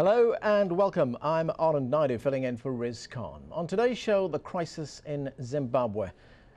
Hello and welcome. I'm Anand Naidu filling in for Riz Khan. On today's show, the crisis in Zimbabwe.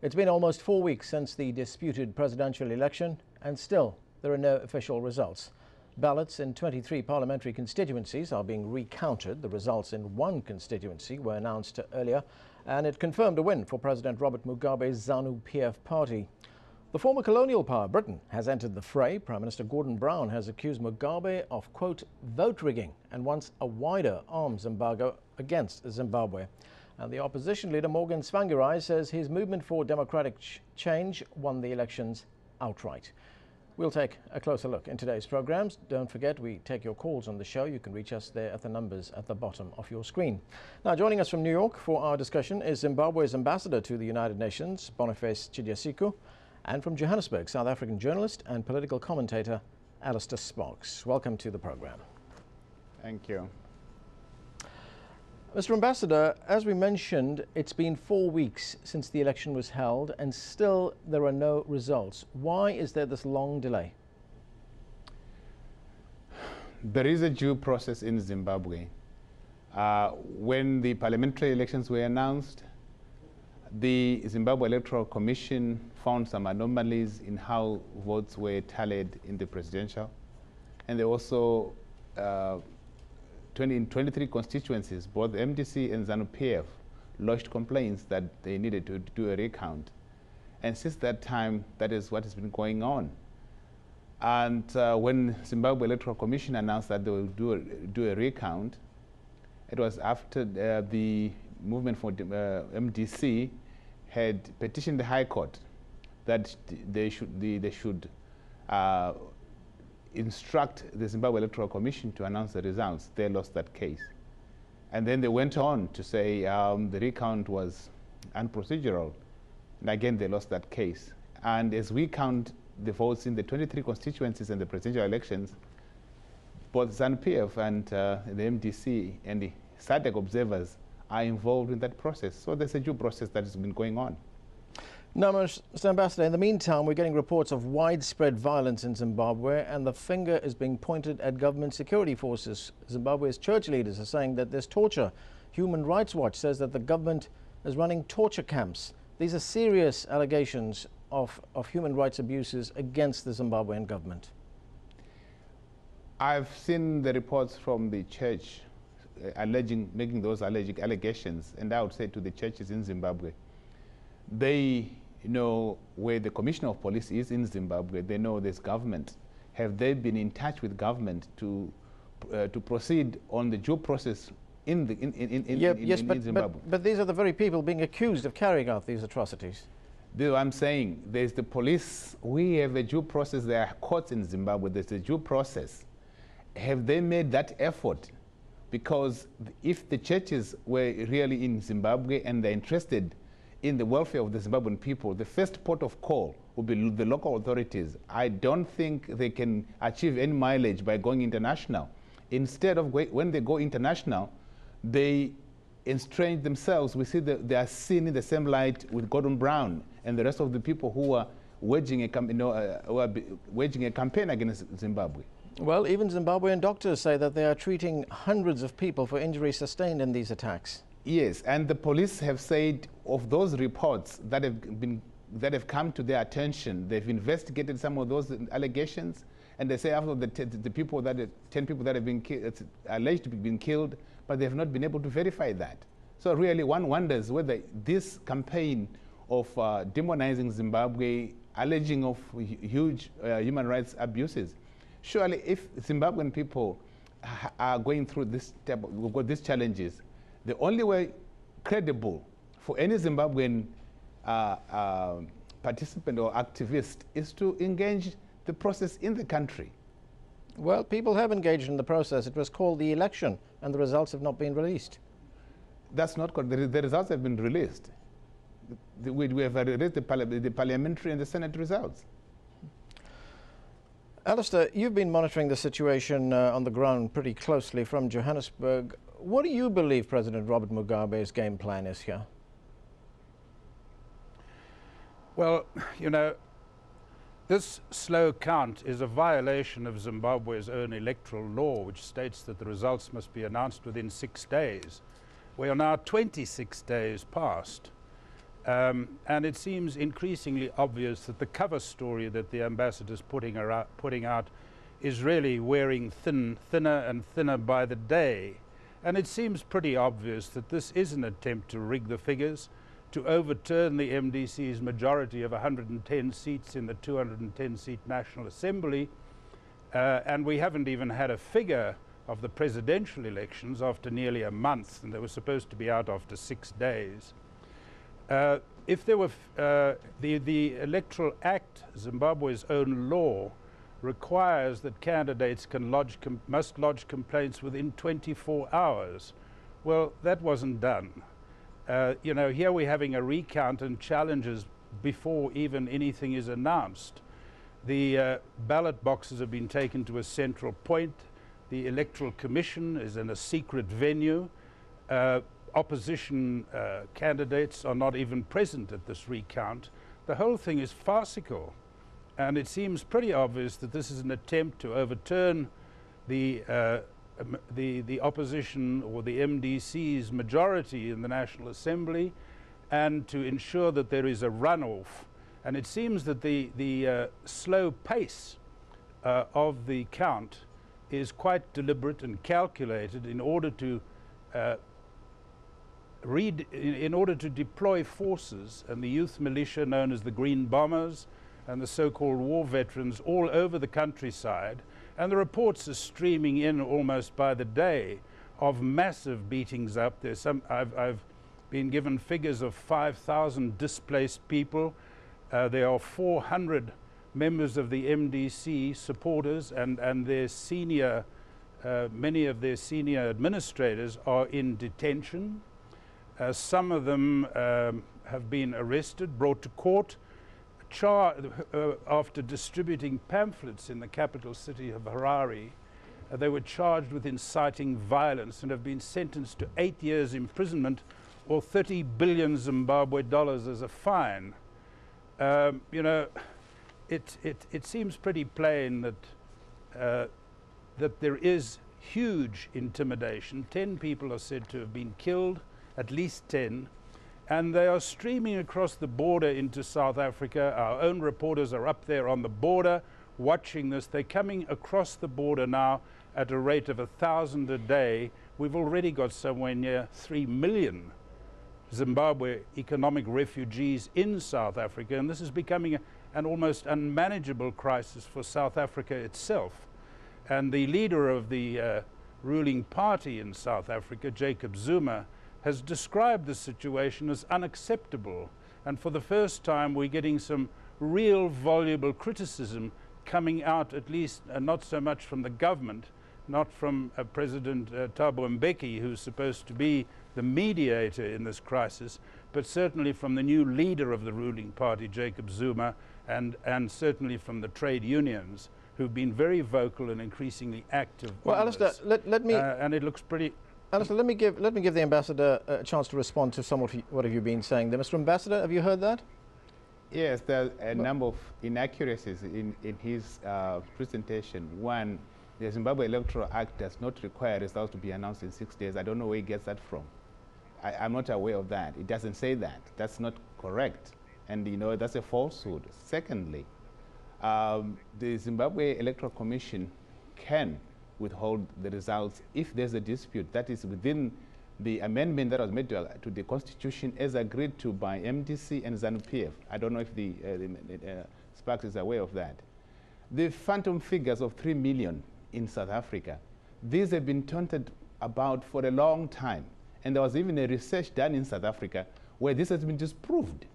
It's been almost 4 weeks since the disputed presidential election and still there are no official results. Ballots in 23 parliamentary constituencies are being recounted. The results in one constituency were announced earlier and it confirmed a win for President Robert Mugabe's ZANU-PF party. The former colonial power, Britain, has entered the fray. Prime Minister Gordon Brown has accused Mugabe of, quote, vote rigging and wants a wider arms embargo against Zimbabwe. And the opposition leader, Morgan Tsvangirai, says his movement for democratic change won the elections outright. We'll take a closer look in today's programs. Don't forget, we take your calls on the show. You can reach us there at the numbers at the bottom of your screen. Now, joining us from New York for our discussion is Zimbabwe's ambassador to the United Nations, Boniface Chidyasiku, and from Johannesburg, South African journalist and political commentator, Alistair Sparks. Welcome to the program. Thank you. Mr. Ambassador, as we mentioned, it's been 4 weeks since the election was held and still there are no results. Why is there this long delay? There is a due process in Zimbabwe. When the parliamentary elections were announced, the Zimbabwe Electoral Commission found some anomalies in how votes were tallied in the presidential. And they also, in 23 constituencies, both MDC and ZANU-PF lodged complaints that they needed to do a recount. And since that time, that is what has been going on. And when Zimbabwe Electoral Commission announced that they will do a recount, it was after the movement for MDC had petitioned the High Court that they should instruct the Zimbabwe Electoral Commission to announce the results. They lost that case. And then they went on to say the recount was unprocedural. And again, they lost that case. And as we count the votes in the 23 constituencies and the presidential elections, both ZANU-PF and the MDC and the SADC observers are involved in that process. So there's a due process that has been going on. Now, Mr. Ambassador, in the meantime, we're getting reports of widespread violence in Zimbabwe and the finger is being pointed at government security forces. Zimbabwe's church leaders are saying that there's torture. Human Rights Watch says that the government is running torture camps. These are serious allegations of human rights abuses against the Zimbabwean government. I've seen the reports from the church making those allegations, and I would say to the churches in Zimbabwe, they know where the commissioner of police is in Zimbabwe. They know there's government. Have they been in touch with government to proceed on the due process in Zimbabwe? But these are the very people being accused of carrying out these atrocities. This is what I'm saying. There's the police. We have a due process. There are courts in Zimbabwe. There's a due process. Have they made that effort? Because if the churches were really in Zimbabwe and they're interested in the welfare of the Zimbabwean people, the first port of call will be the local authorities. I don't think they can achieve any mileage by going international. Instead of when they go international, they estrange themselves. We see that they are seen in the same light with Gordon Brown and the rest of the people who are waging a campaign against Zimbabwe. Well, even Zimbabwean doctors say that they are treating hundreds of people for injuries sustained in these attacks. Yes, and the police have said of those reports that have come to their attention, they've investigated some of those allegations, and they say after the 10 people that have been alleged to have been killed, but they have not been able to verify that. So really, one wonders whether this campaign of demonizing Zimbabwe, alleging of huge human rights abuses, surely if Zimbabwean people are going through these challenges, the only way credible for any Zimbabwean participant or activist is to engage the process in the country. Well, people have engaged in the process. It was called the election and the results have not been released. That's not correct. The results have been released. We have released the parliamentary and the Senate results. Alistair, you've been monitoring the situation on the ground pretty closely from Johannesburg. What do you believe President Robert Mugabe's game plan is here? Well, you know, This slow count is a violation of Zimbabwe's own electoral law, which states that the results must be announced within 6 days. We are now 26 days past, and it seems increasingly obvious that the cover story that the ambassador is putting out is really wearing thinner and thinner by the day. And it seems pretty obvious that this is an attempt to rig the figures, to overturn the MDC's majority of 110 seats in the 210-seat National Assembly. And we haven't even had a figure of the presidential elections after nearly a month, and they were supposed to be out after 6 days. If there were the Electoral Act, Zimbabwe's own law, requires that candidates must lodge complaints within 24 hours. Well, that wasn't done. You know, here we're having a recount and challenges before even anything is announced. The ballot boxes have been taken to a central point. The Electoral Commission is in a secret venue. Opposition candidates are not even present at this recount. The whole thing is farcical. And it seems pretty obvious that this is an attempt to overturn the opposition or the MDC's majority in the National Assembly, and to ensure that there is a runoff. And it seems that the slow pace of the count is quite deliberate and calculated in order to deploy forces and the youth militia known as the Green Bombers and the so-called war veterans all over the countryside. And the reports are streaming in almost by the day of massive beatings up. There's some, I've been given figures of 5,000 displaced people. There are 400 members of the MDC supporters, and their senior, many of their senior administrators are in detention. Some of them have been arrested, brought to court, after distributing pamphlets in the capital city of Harare. They were charged with inciting violence and have been sentenced to 8 years imprisonment or 30 billion Zimbabwe dollars as a fine. You know, it seems pretty plain that that there is huge intimidation. 10 people are said to have been killed, at least 10. And they are streaming across the border into South Africa. Our own reporters are up there on the border watching this. They're coming across the border now at a rate of 1,000 a day. We've already got somewhere near 3 million Zimbabwe economic refugees in South Africa, and this is becoming an almost unmanageable crisis for South Africa itself. And the leader of the ruling party in South Africa, Jacob Zuma, has described the situation as unacceptable. And for the first time, we're getting some real voluble criticism coming out, at least not so much from the government, not from President Thabo Mbeki, who's supposed to be the mediator in this crisis, but certainly from the new leader of the ruling party, Jacob Zuma, and certainly from the trade unions, who've been very vocal and increasingly active. Well, Alistair, let me... and it looks pretty... Alistair, let me give the ambassador a chance to respond to some of what have you been saying there. Mr. Ambassador, have you heard that? Yes, there are a number of inaccuracies in his presentation. One, the Zimbabwe Electoral Act does not require results to be announced in 6 days. I don't know where he gets that from. I'm not aware of that. It doesn't say that. That's not correct. And, you know, that's a falsehood. Secondly, the Zimbabwe Electoral Commission can withhold the results if there's a dispute that is within the amendment that was made to the Constitution as agreed to by MDC and ZANU-PF. I don't know if the Sparks is aware of that. The phantom figures of 3 million in South Africa, these have been taunted about for a long time. And there was even a research done in South Africa where this has been disproved.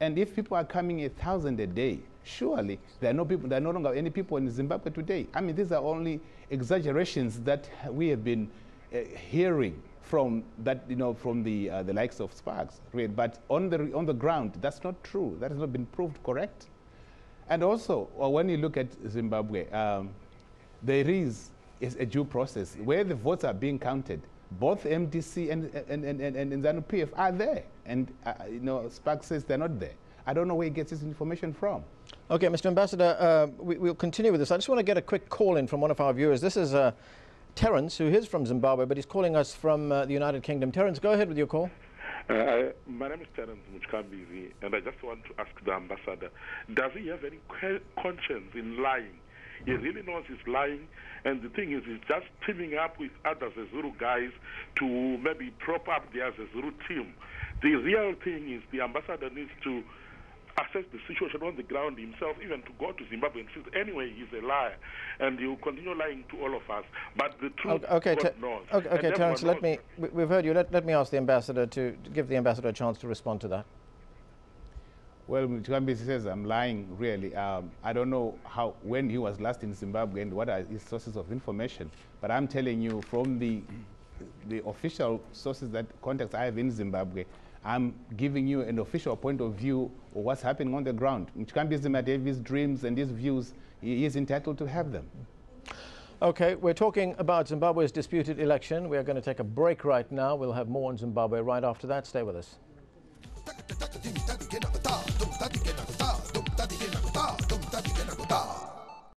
And if people are coming 1,000 a day, surely there are no longer any people in Zimbabwe today. I mean, these are only exaggerations that we have been hearing from that, you know, from the likes of Sparks. But on the ground, that's not true. That has not been proved correct. And also, when you look at Zimbabwe, there is a due process where the votes are being counted. Both MDC and ZANU-PF are there, and you know, Sparks says they're not there. I don't know where he gets his information from. Okay, Mr. Ambassador, we'll continue with this. I just want to get a quick call in from one of our viewers. This is Terence, who is from Zimbabwe, but he's calling us from the United Kingdom. Terence, go ahead with your call. My name is Terence Muchkambizi, and I just want to ask the ambassador, does he have any conscience in lying? He really knows he's lying, and the thing is, he's just teaming up with other Zulu guys to maybe prop up their Zulu team. The real thing is the ambassador needs to assess the situation on the ground himself, even to go to Zimbabwe and say, anyway, he's a liar, and he will continue lying to all of us. But the truth, God knows. Okay, Terence, we've heard you. Let me ask the ambassador to give the ambassador a chance to respond to that. Well, Mchambisi says I'm lying, really. I don't know when he was last in Zimbabwe and what are his sources of information, but I'm telling you from the official sources contacts I have in Zimbabwe, I'm giving you an official point of view of what's happening on the ground. Mchambisi might have his dreams and his views. He is entitled to have them. Okay, we're talking about Zimbabwe's disputed election. We are going to take a break right now. We'll have more on Zimbabwe right after that. Stay with us. Don't